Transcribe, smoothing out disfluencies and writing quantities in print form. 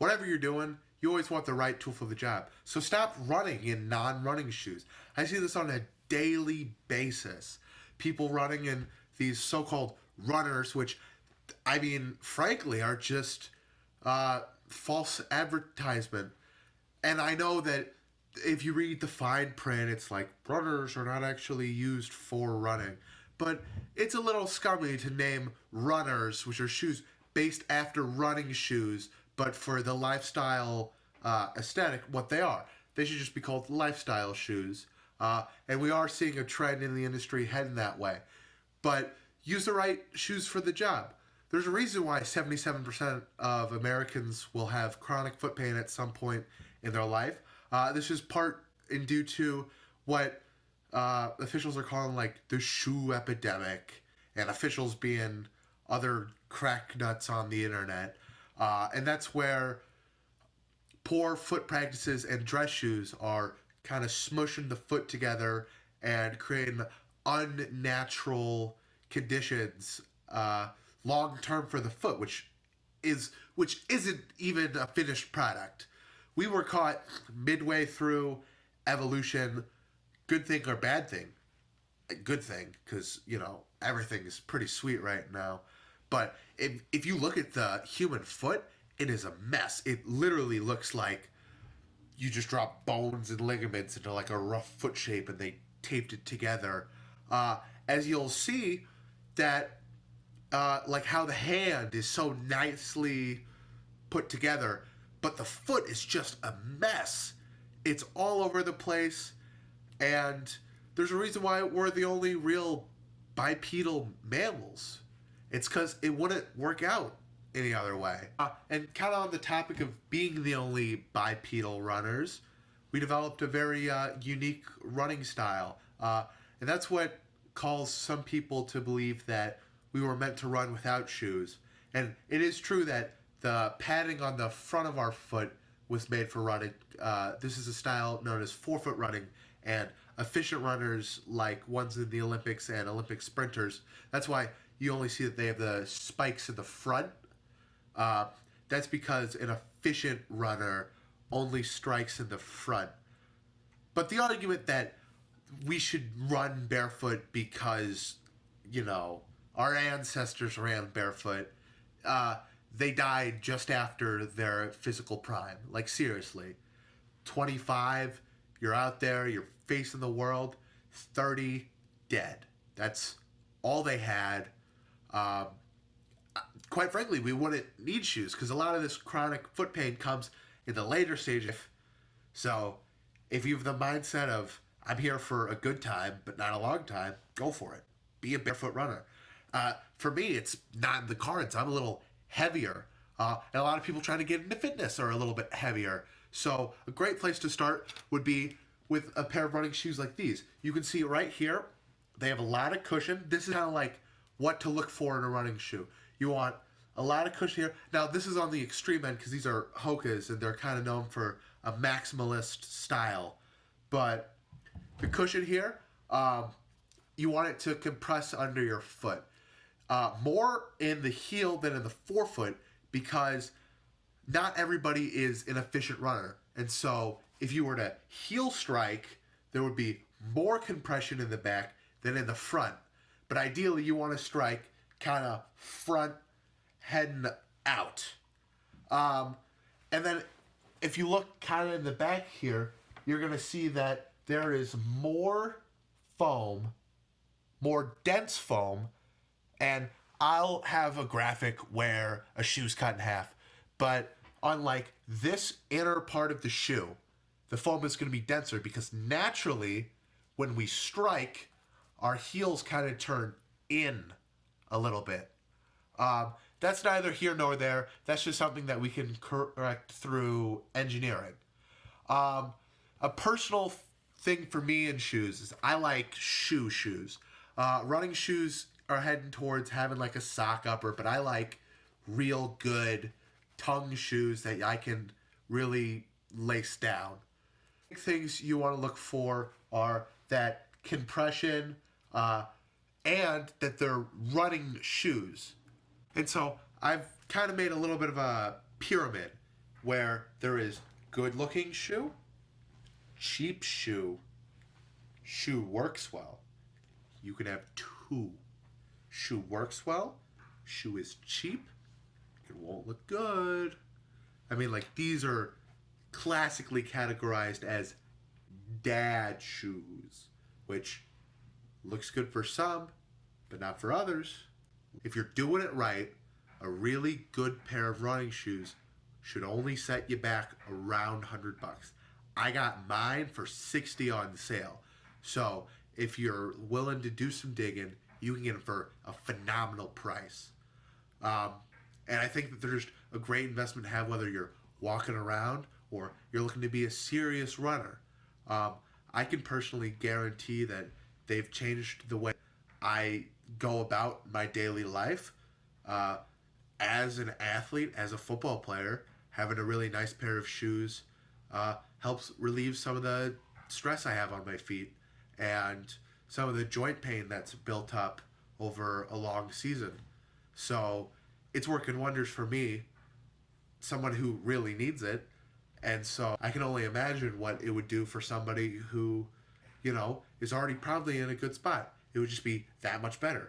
whatever you're doing, you always want the right tool for the job. So stop running in non-running shoes. I see this on a daily basis. People running in these so-called runners, which, I mean, frankly, are just false advertisement. And I know that if you read the fine print, it's like runners are not actually used for running. But it's a little scummy to name runners, which are shoes based after running shoes, but for the lifestyle aesthetic, what they are. They should just be called lifestyle shoes. And we are seeing a trend in the industry heading that way. But use the right shoes for the job. There's a reason why 77% of Americans will have chronic foot pain at some point in their life. This is part in due to what officials are calling like the shoe epidemic, and officials being other crack nuts on the internet. And that's where poor foot practices and dress shoes are kind of smushing the foot together and creating unnatural conditions long term for the foot, which isn't even a finished product. We were caught midway through evolution. Good thing or bad thing? A good thing, because everything is pretty sweet right now. But if you look at the human foot, it is a mess. It literally looks like you just dropped bones and ligaments into like a rough foot shape and they taped it together. As you'll see that like how the hand is so nicely put together, but the foot is just a mess. It's all over the place, and there's a reason why we're the only real bipedal mammals. It's because it wouldn't work out any other way. And kind of on the topic of being the only bipedal runners, we developed a very unique running style. And that's what calls some people to believe that we were meant to run without shoes. And it is true that the padding on the front of our foot was made for running. This is a style known as forefoot running, and efficient runners like ones in the Olympics and Olympic sprinters, that's why you only see that they have the spikes in the front. That's because an efficient runner only strikes in the front. But the argument that we should run barefoot because, our ancestors ran barefoot, they died just after their physical prime. Like, seriously. 25, you're out there, you're facing the world. 30, dead. That's all they had. Quite frankly, we wouldn't need shoes because a lot of this chronic foot pain comes in the later stage. So if you have the mindset of, I'm here for a good time, but not a long time, go for it. Be a barefoot runner. For me, it's not in the cards. I'm a little heavier. And a lot of people trying to get into fitness are a little bit heavier. So a great place to start would be with a pair of running shoes like these. You can see right here, they have a lot of cushion. This is kind of like what to look for in a running shoe. You want a lot of cushion here. Now, this is on the extreme end because these are Hokas and they're kind of known for a maximalist style. But the cushion here, you want it to compress under your foot. More in the heel than in the forefoot because not everybody is an efficient runner. And so if you were to heel strike, there would be more compression in the back than in the front. But ideally, you want to strike kind of front, heading out. And then if you look kind of in the back here, you're going to see that there is more foam, more dense foam, and I'll have a graphic where a shoe's cut in half. But unlike this inner part of the shoe, the foam is going to be denser because naturally, when we strike, our heels kind of turn in a little bit. That's neither here nor there. That's just something that we can correct through engineering. A personal thing for me in shoes is I like shoes. Running shoes are heading towards having like a sock upper, but I like real good tongue shoes that I can really lace down. Things you want to look for are that compression and that they're running shoes. And so I've kind of made a little bit of a pyramid. where there is good looking shoe, cheap shoe, shoe works well. You can have two. Shoe works well, shoe is cheap, it won't look good. I mean, like, these are classically categorized as dad shoes, which looks good for some, but not for others. If you're doing it right, a really good pair of running shoes should only set you back around $100. I got mine for $60 on sale. So if you're willing to do some digging, you can get them for a phenomenal price. And I think that there's a great investment to have whether you're walking around or you're looking to be a serious runner. I can personally guarantee that they've changed the way I go about my daily life. As an athlete, as a football player, having a really nice pair of shoes helps relieve some of the stress I have on my feet and some of the joint pain that's built up over a long season. So it's working wonders for me, someone who really needs it. And so I can only imagine what it would do for somebody who, is already probably in a good spot. It would just be that much better.